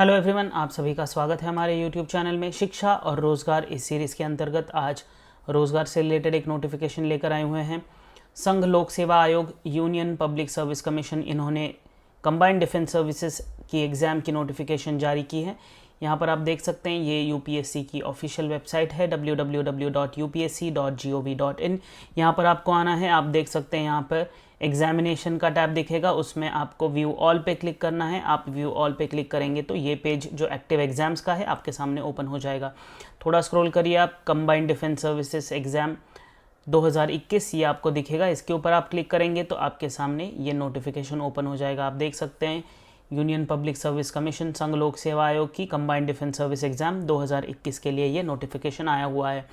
Hello everyone, आप सभी का स्वागत है हमारे यूट्यूब चैनल में। शिक्षा और रोज़गार इस सीरीज़ के अंतर्गत आज रोज़गार से रिलेटेड एक नोटिफिकेशन लेकर आए हुए हैं। संघ लोक सेवा आयोग, यूनियन पब्लिक सर्विस कमीशन, इन्होंने कंबाइंड डिफेंस सर्विसेज की एग्ज़ाम की नोटिफिकेशन जारी की है। यहाँ पर आप देख सकते हैं, ये यूपीएससी की ऑफिशियल वेबसाइट है www.upsc.gov.in। यहाँ पर आपको आना है। आप देख सकते हैं यहाँ पर एग्जामिनेशन का टैब दिखेगा, उसमें आपको व्यू ऑल पे क्लिक करना है। आप व्यू ऑल पे क्लिक करेंगे तो ये पेज जो एक्टिव एग्जाम्स का है आपके सामने ओपन हो जाएगा। थोड़ा स्क्रॉल करिए आप, कंबाइंड डिफेंस सर्विसेज एग्ज़ाम 2021 ये आपको दिखेगा। इसके ऊपर आप क्लिक करेंगे तो आपके सामने ये नोटिफिकेशन ओपन हो जाएगा। आप देख सकते हैं, यूनियन पब्लिक सर्विस कमीशन, संघ लोक सेवा आयोग की कंबाइंड डिफेंस सर्विस एग्ज़ाम 2021 के लिए ये नोटिफिकेशन आया हुआ है।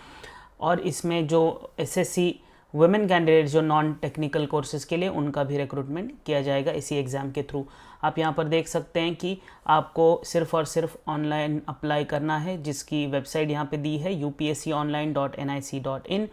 और इसमें जो एसएससी वुमेन कैंडिडेट जो नॉन टेक्निकल कोर्सेज़ के लिए, उनका भी रिक्रूटमेंट किया जाएगा इसी एग्ज़ाम के थ्रू। आप यहाँ पर देख सकते हैं कि आपको सिर्फ़ और सिर्फ ऑनलाइन अप्लाई करना है, जिसकी वेबसाइट यहाँ पे दी है upsconline.nic.in।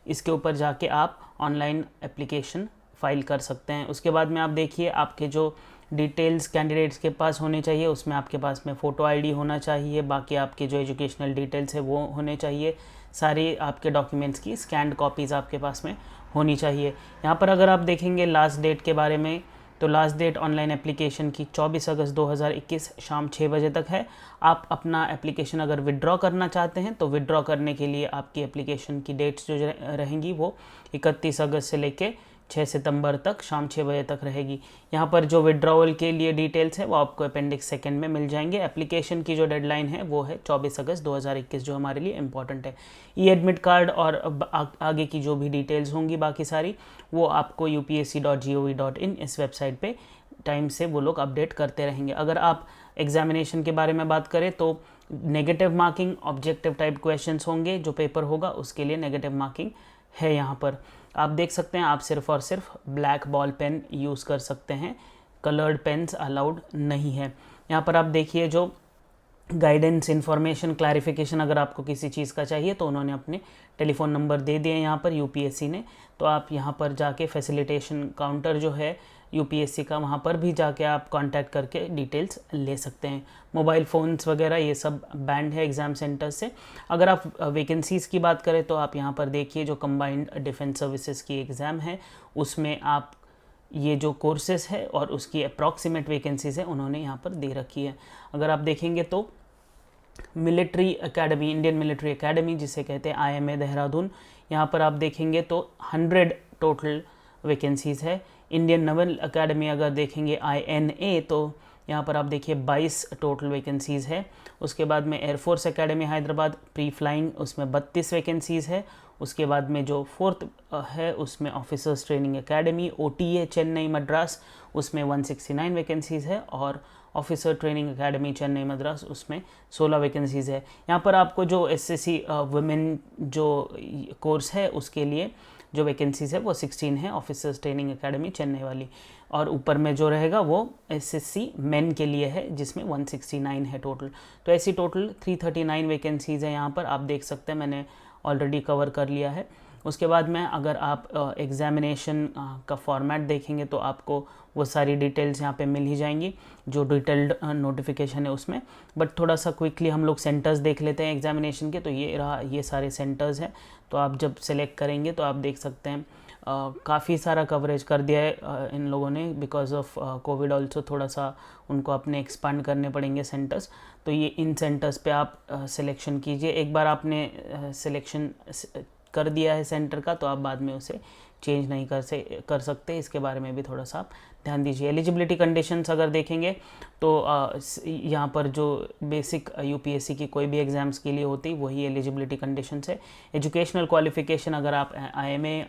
इसके ऊपर जाके आप ऑनलाइन एप्लीकेशन फ़ाइल कर सकते हैं। उसके बाद में आप देखिए, आपके जो डिटेल्स कैंडिडेट्स के पास होने चाहिए, उसमें आपके पास में फ़ोटो आईडी होना चाहिए, बाकी आपके जो एजुकेशनल डिटेल्स है वो होने चाहिए। सारी आपके डॉक्यूमेंट्स की स्कैन्ड कॉपीज़ आपके पास में होनी चाहिए। यहाँ पर अगर आप देखेंगे लास्ट डेट के बारे में, तो लास्ट डेट ऑनलाइन एप्लीकेशन की 24 अगस्त 2021 शाम 6 बजे तक है। आप अपना एप्लीकेशन अगर विड्रॉ करना चाहते हैं तो विड्रॉ करने के लिए आपकी एप्लीकेशन की डेट्स जो रहेंगी वो 31 अगस्त से लेके 6 सितंबर तक शाम 6 बजे तक रहेगी। यहाँ पर जो विड्रॉवल के लिए डिटेल्स है वो आपको अपेंडिक्स सेकंड में मिल जाएंगे। एप्लीकेशन की जो डेडलाइन है वो है 24 अगस्त 2021, जो हमारे लिए इम्पॉर्टेंट है। ई एडमिट कार्ड और आगे की जो भी डिटेल्स होंगी बाकी सारी, वो आपको upsc.gov.in इस वेबसाइट पे टाइम से वो लोग अपडेट करते रहेंगे। अगर आप एग्जामिनेशन के बारे में बात करें तो negative marking objective type questions होंगे। जो पेपर होगा उसके लिए नेगेटिव मार्किंग है। यहाँ पर आप देख सकते हैं, आप सिर्फ और सिर्फ ब्लैक बॉल पेन यूज़ कर सकते हैं, कलर्ड पेन्स अलाउड नहीं है। यहाँ पर आप देखिए, जो गाइडेंस, इन्फॉर्मेशन, क्लैरिफिकेशन अगर आपको किसी चीज़ का चाहिए तो उन्होंने अपने टेलीफोन नंबर दे दिए यहाँ पर यूपीएससी ने। तो आप यहाँ पर जाके फैसिलिटेशन काउंटर जो है यूपीएससी का, वहाँ पर भी जाके आप कांटेक्ट करके डिटेल्स ले सकते हैं। मोबाइल फ़ोन्स वगैरह ये सब बैंड है एग्ज़ाम सेंटर से। अगर आप वैकेंसीज़ की बात करें तो आप यहाँ पर देखिए, जो कंबाइंड डिफेंस सर्विसेज की एग्ज़ाम है उसमें आप ये जो कोर्सेज़ है और उसकी अप्रॉक्सीमेट वैकेंसीज़ है उन्होंने यहाँ पर दे रखी है। अगर आप देखेंगे तो military academy, Indian military academy जिसे कहते हैं IMA देहरादून, यहाँ पर आप देखेंगे तो 100 टोटल वैकेंसीज़ है। इंडियन नेवल एकेडमी अगर देखेंगे INA, तो यहाँ पर आप देखिए 22 टोटल वैकेंसीज़ है। उसके बाद में air force academy Hyderabad pre flying, उसमें 32 वैकेंसीज़ है। उसके बाद में जो फोर्थ है उसमें officers training academy OTA Chennai Madras, उसमें 169 वैकेंसीज़ है। और officer training academy Chennai Madras, उसमें 16 वैकेंसीज़ है। यहाँ पर आपको जो SSC वुमेन जो कोर्स है उसके लिए जो वैकेंसीज़ है वो 16 है, ऑफिसर्स ट्रेनिंग एकेडमी चेन्नई वाली। और ऊपर में जो रहेगा वो SSC मेन के लिए है, जिसमें 169 है टोटल। तो ऐसी टोटल 339 वैकेंसीज़ है यहाँ पर। आप देख सकते हैं, मैंने ऑलरेडी कवर कर लिया है। उसके बाद में अगर आप एग्ज़ामिनेशन का फॉर्मेट देखेंगे तो आपको वो सारी डिटेल्स यहाँ पे मिल ही जाएंगी, जो डिटेल्ड नोटिफिकेशन है उसमें। बट थोड़ा सा क्विकली हम लोग सेंटर्स देख लेते हैं एग्ज़ामिनेशन के। तो ये रहा, ये सारे सेंटर्स हैं। तो आप जब सेलेक्ट करेंगे तो आप देख सकते हैं काफ़ी सारा कवरेज कर दिया है इन लोगों ने, बिकॉज ऑफ कोविड ऑल्सो थोड़ा सा उनको अपने एक्सपांड करने पड़ेंगे सेंटर्स। तो ये इन सेंटर्स पे आप सिलेक्शन कीजिए। एक बार आपने सिलेक्शन कर दिया है सेंटर का तो आप बाद में उसे चेंज नहीं कर सकते। इसके बारे में भी थोड़ा सा आप ध्यान दीजिए। एलिजिबिलिटी कंडीशंस अगर देखेंगे तो यहाँ पर जो बेसिक यूपीएससी की कोई भी एग्ज़ाम्स के लिए होती वही एलिजिबिलिटी कंडीशंस है। एजुकेशनल क्वालिफिकेशन, अगर आप IMA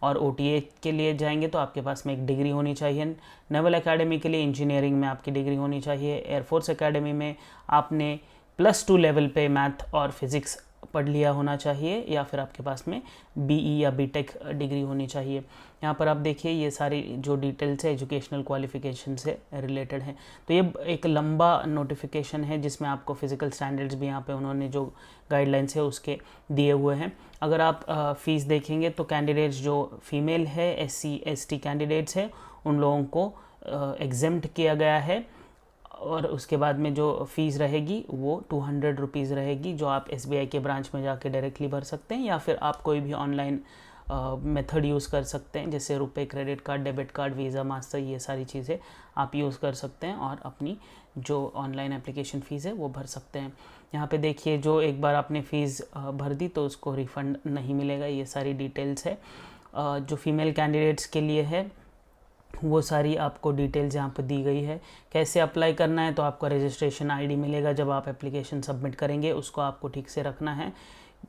और OTA के लिए जाएंगे तो आपके पास में एक डिग्री होनी चाहिए। नेवल एकेडमी के लिए इंजीनियरिंग में आपकी डिग्री होनी चाहिए। एयरफोर्स एकेडमी में आपने +2 लेवल पे मैथ और फिज़िक्स पढ़ लिया होना चाहिए, या फिर आपके पास में BE या BTech डिग्री होनी चाहिए। यहाँ पर आप देखिए, ये सारी जो डिटेल्स है एजुकेशनल क्वालिफिकेशन से रिलेटेड है। तो ये एक लंबा नोटिफिकेशन है जिसमें आपको फिज़िकल स्टैंडर्ड्स भी यहाँ पे उन्होंने जो गाइडलाइंस है उसके दिए हुए हैं। अगर आप फ़ीस देखेंगे तो कैंडिडेट्स जो फीमेल है, SC ST कैंडिडेट्स है, उन लोगों को एग्जेम्प्ट किया गया है और उसके बाद में जो फ़ीस रहेगी वो 200 रुपीज़ रहेगी, जो आप SBI के ब्रांच में जाके डायरेक्टली भर सकते हैं, या फिर आप कोई भी ऑनलाइन मेथड यूज़ कर सकते हैं, जैसे रुपए credit card, debit card, visa, master, ये सारी चीज़ें आप यूज़ कर सकते हैं और अपनी जो ऑनलाइन एप्लीकेशन फ़ीस है वो भर सकते हैं। यहाँ पे देखिए, जो एक बार आपने फ़ीस भर दी तो उसको रिफ़ंड नहीं मिलेगा, ये सारी डिटेल्स है। जो फीमेल कैंडिडेट्स के लिए है वो सारी आपको डिटेल्स यहाँ पर दी गई है। कैसे अप्लाई करना है, तो आपका रजिस्ट्रेशन आईडी मिलेगा जब आप एप्लीकेशन सबमिट करेंगे, उसको आपको ठीक से रखना है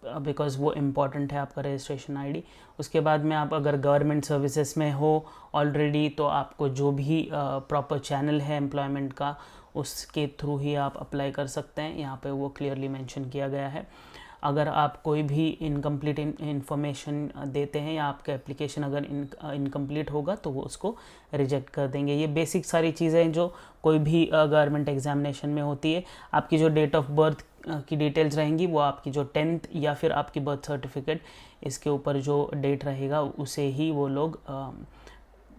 बिकॉज़ वो इम्पॉर्टेंट है, आपका रजिस्ट्रेशन आईडी। उसके बाद में आप अगर गवर्नमेंट सर्विसेज में हो ऑलरेडी, तो आपको जो भी प्रॉपर चैनल है एम्प्लॉयमेंट का, उसके थ्रू ही आप अप्लाई कर सकते हैं। यहाँ पे वो क्लियरली मेंशन किया गया है। अगर आप कोई भी इनकम्प्लीट इन्फॉर्मेशन देते हैं या आपका एप्लीकेशन अगर इनकम्प्लीट होगा तो वो उसको रिजेक्ट कर देंगे। ये बेसिक सारी चीज़ें जो कोई भी गवर्नमेंट एग्जामिनेशन में होती है। आपकी जो डेट ऑफ बर्थ की डिटेल्स रहेंगी वो आपकी जो 10th या फिर आपकी बर्थ सर्टिफिकेट, इसके ऊपर जो डेट रहेगा उसे ही वो लोग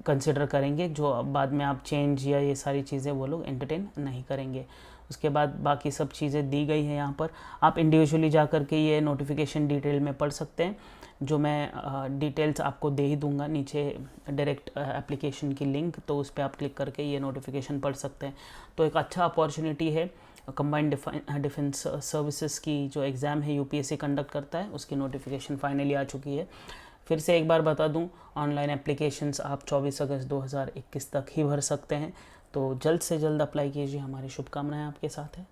कंसिडर करेंगे, जो बाद में आप चेंज या ये सारी चीज़ें वो लोग एंटरटेन नहीं करेंगे। उसके बाद बाकी सब चीज़ें दी गई हैं यहाँ पर, आप इंडिविजुअली जा कर के ये नोटिफिकेशन डिटेल में पढ़ सकते हैं, जो मैं डिटेल्स आपको दे ही दूंगा नीचे डायरेक्ट एप्लीकेशन की लिंक, तो उस पर आप क्लिक करके ये नोटिफिकेशन पढ़ सकते हैं। तो एक अच्छा अपॉर्चुनिटी है। कंबाइंड डिफेंस सर्विसेज की जो एग्ज़ाम है यूपीएससी कंडक्ट करता है, उसकी नोटिफिकेशन फाइनली आ चुकी है। फिर से एक बार बता दूं, ऑनलाइन एप्लीकेशंस आप 24 अगस्त 2021 तक ही भर सकते हैं। तो जल्द से जल्द अप्लाई कीजिए, हमारी शुभकामनाएं आपके साथ है।